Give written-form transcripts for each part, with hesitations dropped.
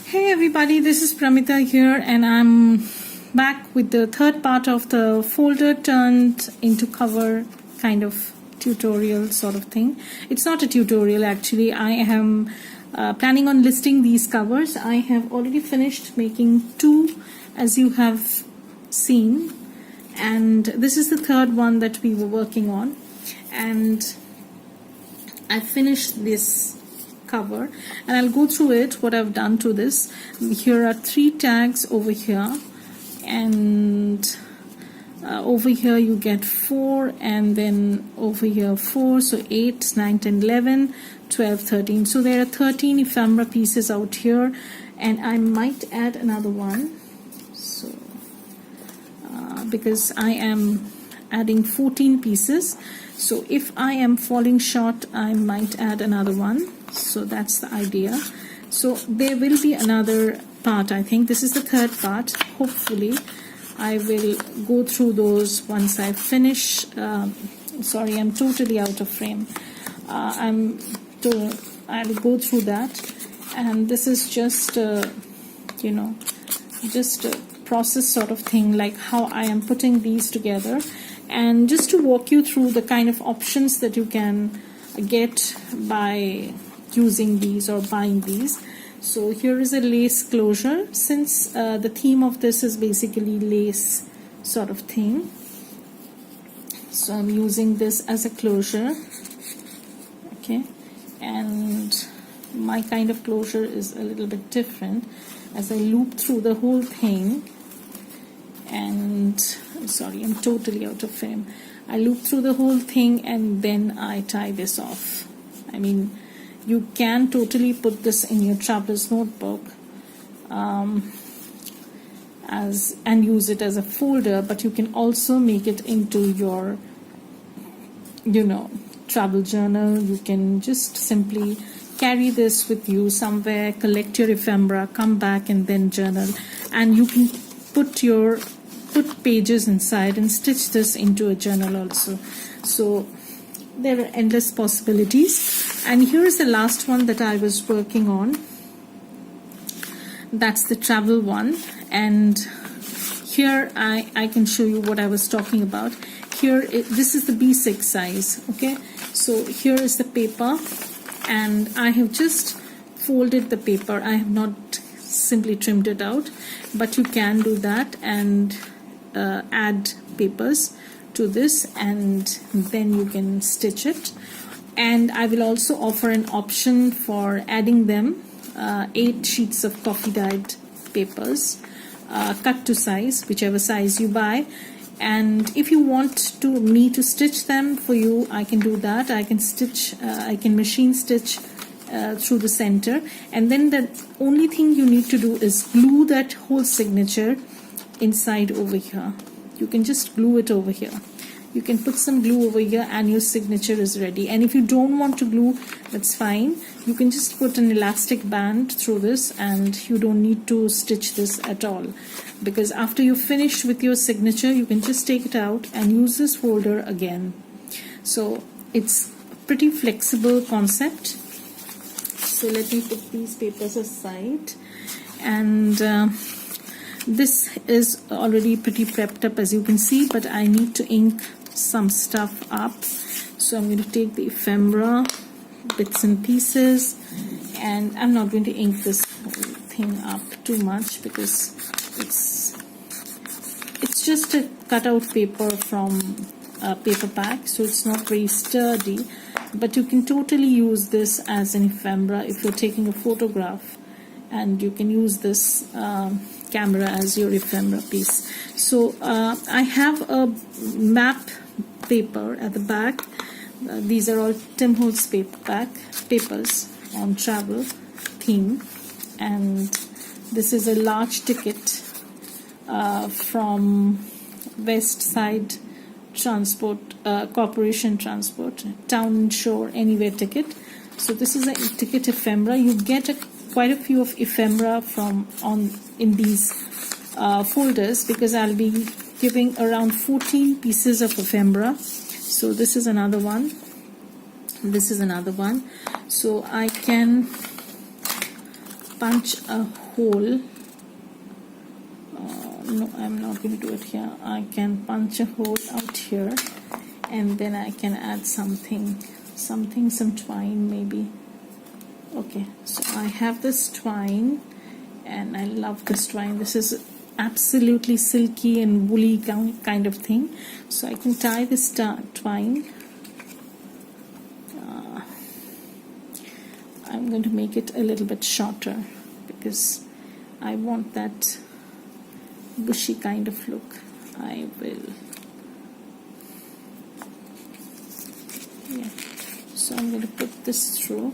Hey everybody, this is Pramita here, and I'm back with the third part of the folder turned into cover kind of tutorial sort of thing. It's not a tutorial actually. I am planning on listing these covers. I have already finished making two, as you have seen, and this is the third one that we were working on, and I finished this cover and I'll go through it, what I've done to this. Here are 3 tags over here, and over here you get 4, and then over here 4, so 8, 9, 10, 11, 12, 13. So there are 13 ephemera pieces out here, and I might add another one, so because I am adding 14 pieces, so if I am falling short I might add another one. So that's the idea. So there will be another part. I think this is the third part. Hopefully I will go through those once I finish. Sorry, I'm totally out of frame. I'll go through that, and this is just just a process sort of thing, like how I am putting these together, and just to walk you through the kind of options that you can get by using these or buying these. So here is a lace closure, since the theme of this is basically lace sort of thing. So I'm using this as a closure, okay, and my kind of closure is a little bit different, as I loop through the whole thing. And sorry, I'm totally out of frame. I loop through the whole thing and then I tie this off. I mean, you can totally put this in your traveler's notebook and use it as a folder, but you can also make it into your travel journal. You can just simply carry this with you somewhere, collect your ephemera, come back and then journal, and you can put pages inside and stitch this into a journal also. So there are endless possibilities. And here is the last one that I was working on. That's the travel one, and here I can show you what I was talking about. Here this is the B6 size, okay. So here is the paper, and I have just folded the paper. I have not simply trimmed it out, but you can do that and add papers to this, and then you can stitch it. And I will also offer an option for adding them 8 sheets of coffee dyed papers, cut to size, whichever size you buy. And if you want me to stitch them for you, I can do that. I can machine stitch through the center, and then the only thing you need to do is glue that whole signature inside over here. You can just glue it over here. You can put some glue over here and your signature is ready. And if you don't want to glue, that's fine. You can just put an elastic band through this, and you don't need to stitch this at all, because after you finish with your signature, you can just take it out and use this folder again. So it's a pretty flexible concept. So let me put these papers aside, and this is already pretty prepped up, as you can see, but I need to ink some stuff up. So I'm going to take the ephemera bits and pieces, and I'm not going to ink this whole thing up too much because it's just a cutout paper from a paper pack, so it's not very sturdy, but you can totally use this as an ephemera if you're taking a photograph, and you can use this camera as your ephemera piece. So I have a map paper at the back. These are all Tim Holtz papers on travel theme, and this is a large ticket from West Side Transport Corporation Transport, Town and Shore Anywhere ticket. So this is a ticket ephemera. You get quite a few of ephemera in these folders, because I'll be giving around 14 pieces of ephemera. So this is another one, this is another one. So I can punch a hole. No, I'm not going to do it here. I can punch a hole out here, and then I can add some twine maybe. Okay, so I have this twine, and I love this twine. This is absolutely silky and woolly kind of thing. So I can tie this twine. I'm going to make it a little bit shorter because I want that bushy kind of look. I will, yeah. So I'm going to put this through,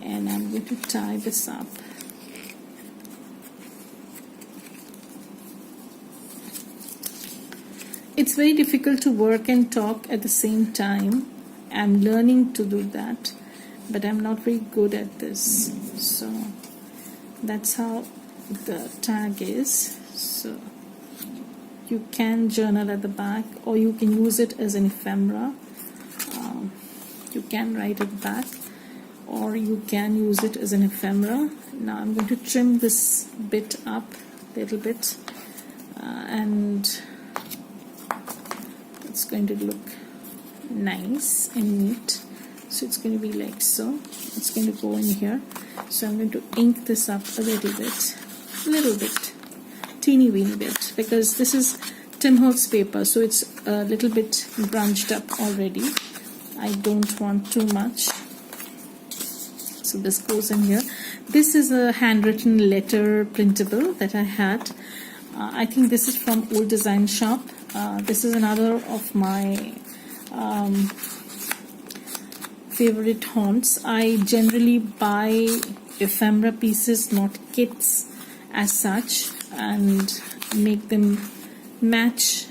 and I'm going to tie this up. It's very difficult to work and talk at the same time. I'm learning to do that, but I'm not very good at this. So that's how the tag is. So you can journal at the back, or you can use it as an ephemera. You can write it back, or you can use it as an ephemera. Now I'm going to trim this bit up a little bit, and it's going to look nice and neat. So it's going to be like so. It's going to go in here. So I'm going to ink this up a little bit, teeny weeny bit, because this is Tim Holtz paper, so it's a little bit grunged up already. I don't want too much. So this goes in here. This is a handwritten letter printable that I had. I think this is from Old Design Shop. This is another of my favorite haunts. I generally buy ephemera pieces, not kits as such, and make them match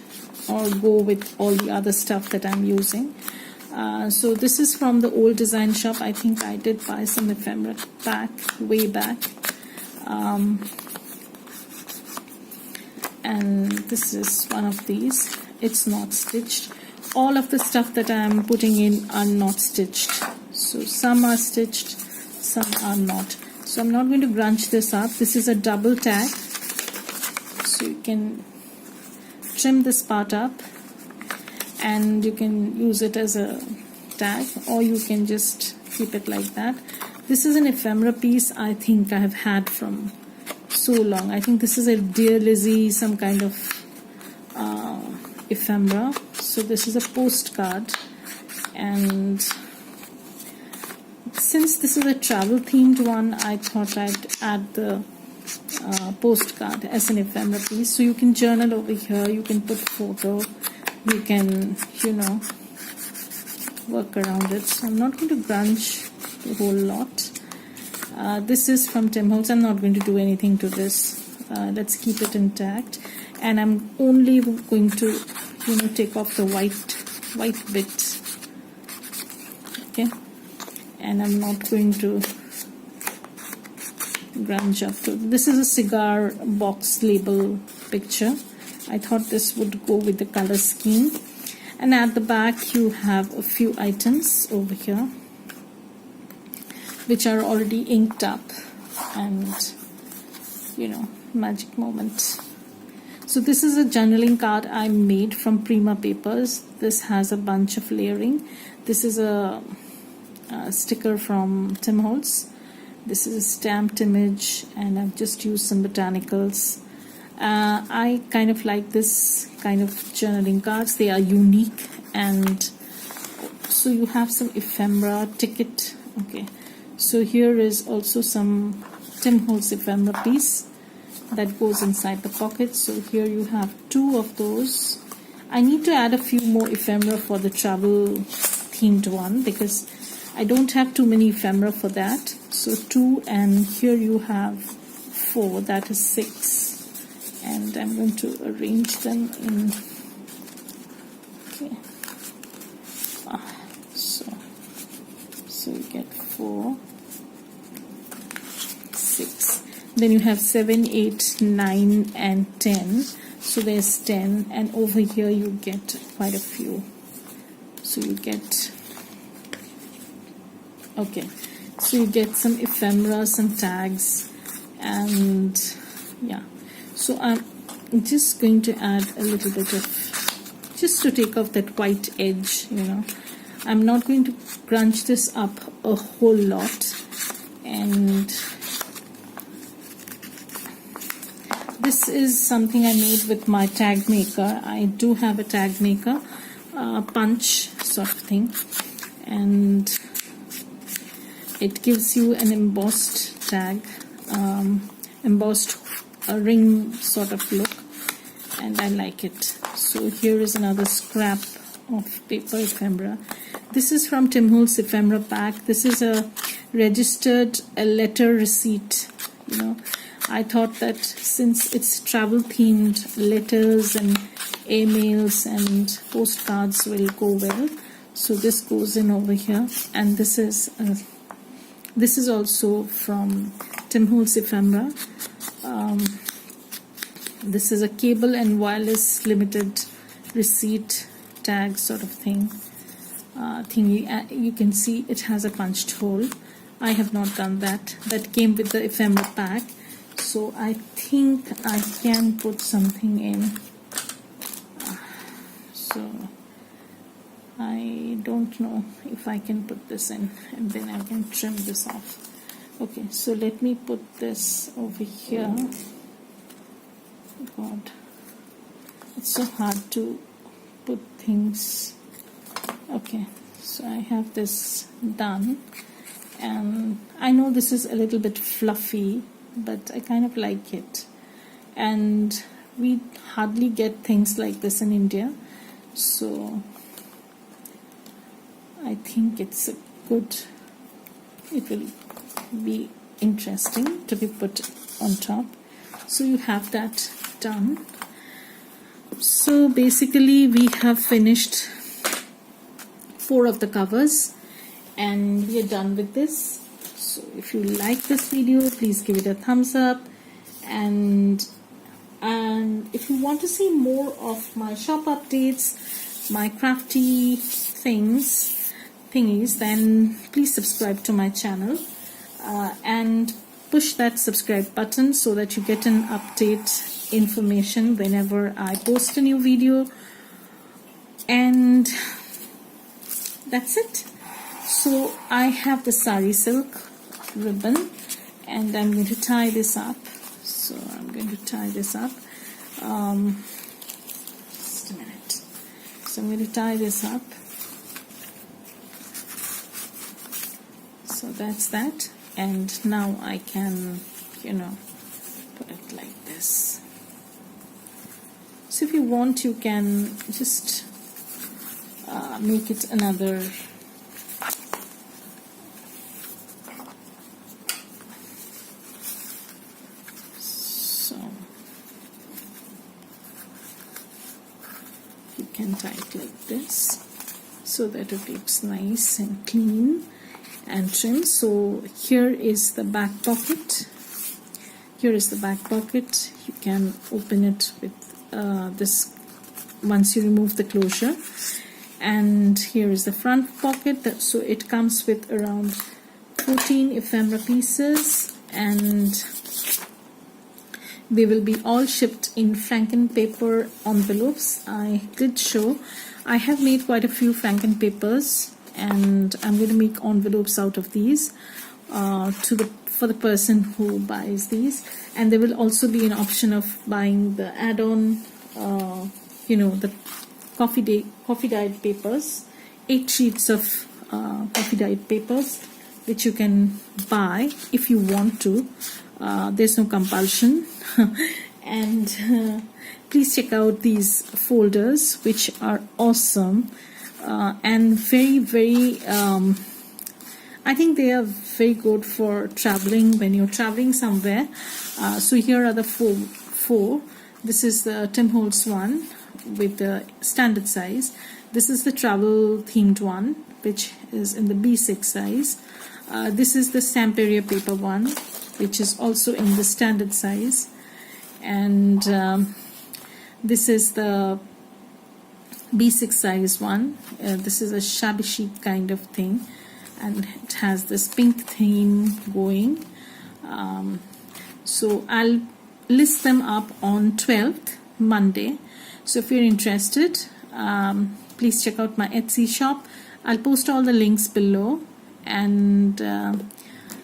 or go with all the other stuff that I'm using. So this is from the Old Design Shop. I think I did buy some ephemera way back. And this is one of these. It's not stitched. All of the stuff that I'm putting in are not stitched. So some are stitched, some are not. So I'm not going to grunge this up. This is a double tag. So you can trim this part up, and you can use it as a tag, or you can just keep it like that. This is an ephemera piece I think I have had from so long. I think this is a Dear Lizzie, some kind of ephemera. So this is a postcard, and since this is a travel themed one, I thought I'd add the postcard as an ephemera piece. So you can journal over here, you can put photo, you can, work around it. So I'm not going to grunge the whole lot. This is from Tim Holtz. I'm not going to do anything to this. Let's keep it intact, and I'm only going to take off the white bit, okay, and I'm not going to grunge up to. This is a cigar box label picture. I thought this would go with the color scheme. And at the back you have a few items over here which are already inked up, and magic moment. So this is a journaling card I made from Prima Papers. This has a bunch of layering. This is a sticker from Tim Holtz. This is a stamped image, and I've just used some botanicals. I kind of like this kind of journaling cards. They are unique, and so you have some ephemera ticket. Okay, so here is also some Tim Holtz ephemera piece that goes inside the pocket. So here you have 2 of those. I need to add a few more ephemera for the travel themed one because I don't have too many ephemera for that. So 2, and here you have 4, that is 6, and I'm going to arrange them in. Okay, so you get 4, 6. Then you have 7, 8, 9, and 10. So there's 10, and over here you get quite a few. So you get, okay, So you get some ephemera, some tags, and yeah. So I'm just going to add a little bit of, just to take off that white edge, you know. I'm not going to crunch this up a whole lot. And this is something I made with my tag maker. I do have a tag maker, punch sort of thing, and it gives you an embossed tag, embossed ring sort of look, and I like it. So here is another scrap of paper ephemera. This is from Tim Holtz ephemera pack. This is a registered letter receipt. You know, I thought that since it's travel themed, letters and emails and postcards will go well. So this goes in over here, and this is also from Tim Holtz ephemera. This is a cable and wireless limited receipt tag sort of thing. Thingy. You can see it has a punched hole. I have not done that. That came with the ephemera pack. So I think I can put something in. So I don't know if I can put this in, and then I can trim this off. Okay, so let me put this over here. God, it's so hard to put things. Okay, so I have this done, and I know this is a little bit fluffy, but I kind of like it, and we hardly get things like this in India, so I think it's a good, it will be interesting to be put on top. So you have that done. So basically we have finished 4 of the covers, and we are done with this. So if you like this video, please give it a thumbs up, and if you want to see more of my shop updates, my crafty thingies, then please subscribe to my channel, and push that subscribe button so that you get an update information whenever I post a new video. And that's it. So I have the sari silk ribbon, and I'm going to tie this up. So I'm going to tie this up. Just a minute. So I'm going to tie this up. So that's that. And now I can, you know, put it like this. So if you want, you can just make it another so you can tie it like this so that it looks nice and clean and trim. So here is the back pocket. Here is the back pocket. You can open it with this once you remove the closure. And here is the front pocket. So it comes with around 14 ephemera pieces, and they will be all shipped in Franken paper envelopes. I did show I have made quite a few Franken papers, and I'm going to make envelopes out of these for the person who buys these. And there will also be an option of buying the add-on, you know, the coffee dyed papers, 8 sheets of coffee dyed papers, which you can buy if you want to. There's no compulsion. And please check out these folders, which are awesome, and very I think they are very good for traveling when you're traveling somewhere. So here are the four. This is the Tim Holtz one with the standard size. This is the travel themed one, which is in the B6 size. This is the Stamperia paper one, which is also in the standard size. And this is the B6 size one. This is a shabby chic kind of thing. and it has this pink theme going. So I'll list them up on 12th, Monday. So if you're interested, please check out my Etsy shop. I'll post all the links below. And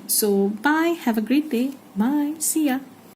so bye, have a great day. Bye, see ya.